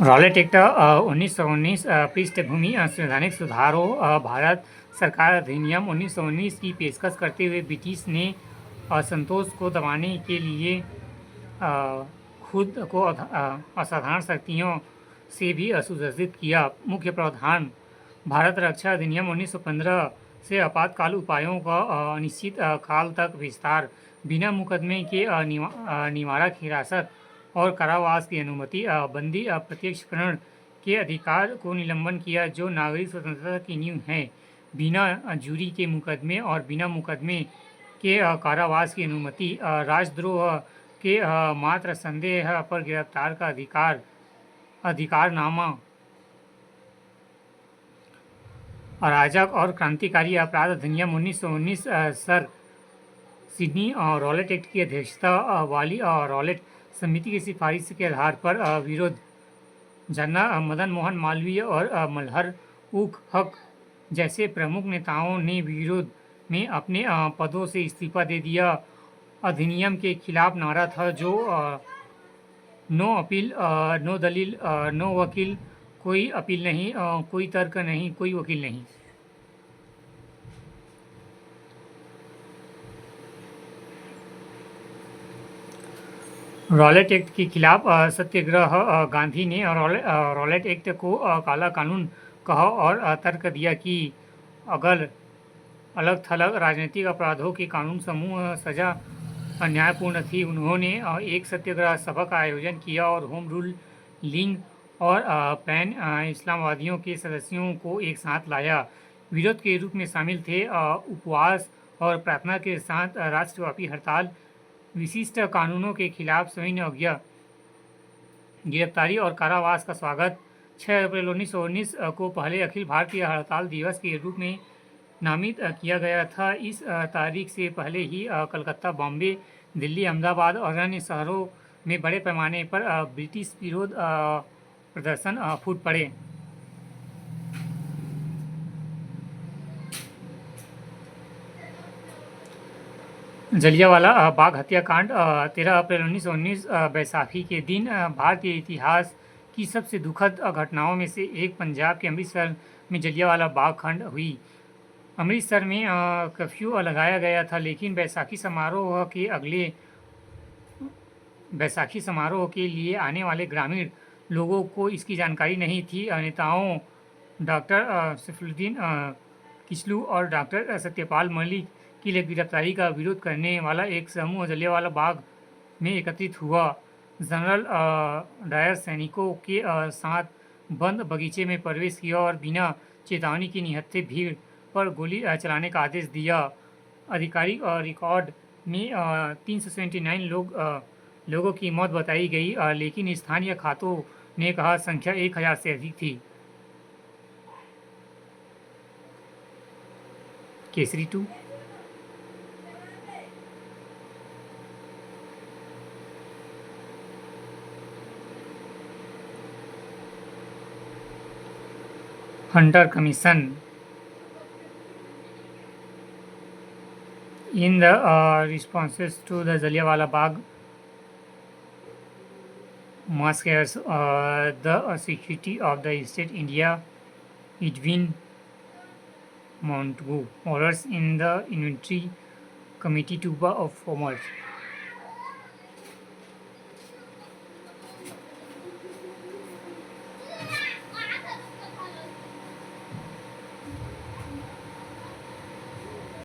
Rowlatt act 1919 पृष्ठभूमि संवैधानिक सुधारों भारत सरकार अधिनियम 1919 की पेशकश करते हुए ब्रिटिश ने असंतोष को दबाने के लिए अ, खुद को असाधारण शक्तियों से भी सुदर्शित किया। मुख्य प्रावधान: भारत रक्षा अधिनियम 1915 से आपातकाल उपायों का अनिश्चित काल तक विस्तार, बिना मुकदमे के निवारक हिरासत और कारावास की अनुमति, बंदी प्रत्यक्षीकरण के अधिकार को निलंबन किया जो नागरिक स्वतंत्रता की नींव है, बिना जूरी के मुकदमे और बिना मुकदमे के कारावास की अनुमति, राजद्रोह के मात्र संदेह पर गिरफ्तार का अधिकारनामा, अराजक और क्रांतिकारी अपराध अधिनियम 1919, सर सिडनी रॉलेट एक्ट की अध्यक्षता वाली रॉलेट समिति की सिफारिश के आधार पर विरोध, झरना मदन मोहन मालवीय और मल्हर उल हक जैसे प्रमुख नेताओं ने विरोध में अपने पदों से इस्तीफा दे दिया। अधिनियम के खिलाफ नारा था जो नो अपील, नो दलील, नो वकील, कोई अपील नहीं, कोई तर्क नहीं, कोई वकील नहीं। रॉलेट एक्ट के खिलाफ सत्याग्रह: गांधी ने रॉलेट एक्ट को काला कानून कहा और तर्क दिया कि अगर अलग थलग राजनीतिक अपराधों के कानून समूह सजा अन्यायपूर्ण थी। उन्होंने एक सत्याग्रह सभा का आयोजन किया और होम रूल लीग और पैन इस्लामवादियों के सदस्यों को एक साथ लाया। विरोध के रूप में शामिल थे उपवास और प्रार्थना के साथ राष्ट्रव्यापी हड़ताल, विशिष्ट कानूनों के खिलाफ सविनय अवज्ञा, गिरफ्तारी और कारावास का स्वागत। 6 अप्रैल 1919 को पहले अखिल भारतीय हड़ताल दिवस के रूप में नामित किया गया था। इस तारीख से पहले ही कलकत्ता, बॉम्बे, दिल्ली, अहमदाबाद और अन्य शहरों में बड़े पैमाने पर ब्रिटिश विरोध प्रदर्शन फूट पड़े। जलियांवाला बाग हत्याकांड: 13 अप्रैल 1919 बैसाखी के दिन भारतीय इतिहास की सबसे दुखद घटनाओं में से एक पंजाब के अमृतसर में जलियांवाला बाग कांड हुई। अमृतसर में कर्फ्यू लगाया गया था, लेकिन बैसाखी समारोह के लिए आने वाले ग्रामीण लोगों को इसकी जानकारी नहीं थी। नेताओं डॉक्टर सैफुद्दीन किचलू और डॉक्टर सत्यपाल मलिक की गिरफ्तारी का विरोध करने वाला एक समूह जलियांवाला बाग में एकत्रित हुआ। जनरल डायर सैनिकों के साथ बंद बगीचे में प्रवेश किया और बिना चेतावनी के निहत्थे भीड़ पर गोली चलाने का आदेश दिया। आधिकारिक रिकॉर्ड में 379 लोगों की मौत बताई गई, लेकिन स्थानीय खातों ने कहा संख्या 1000 से अधिक थी। Kesari 2। Hunter commission: in the responses to the Jallianwala Bagh massacres, the Secretary of the State India, Edwin Montagu, orders in the Inventory Committee to of Commerce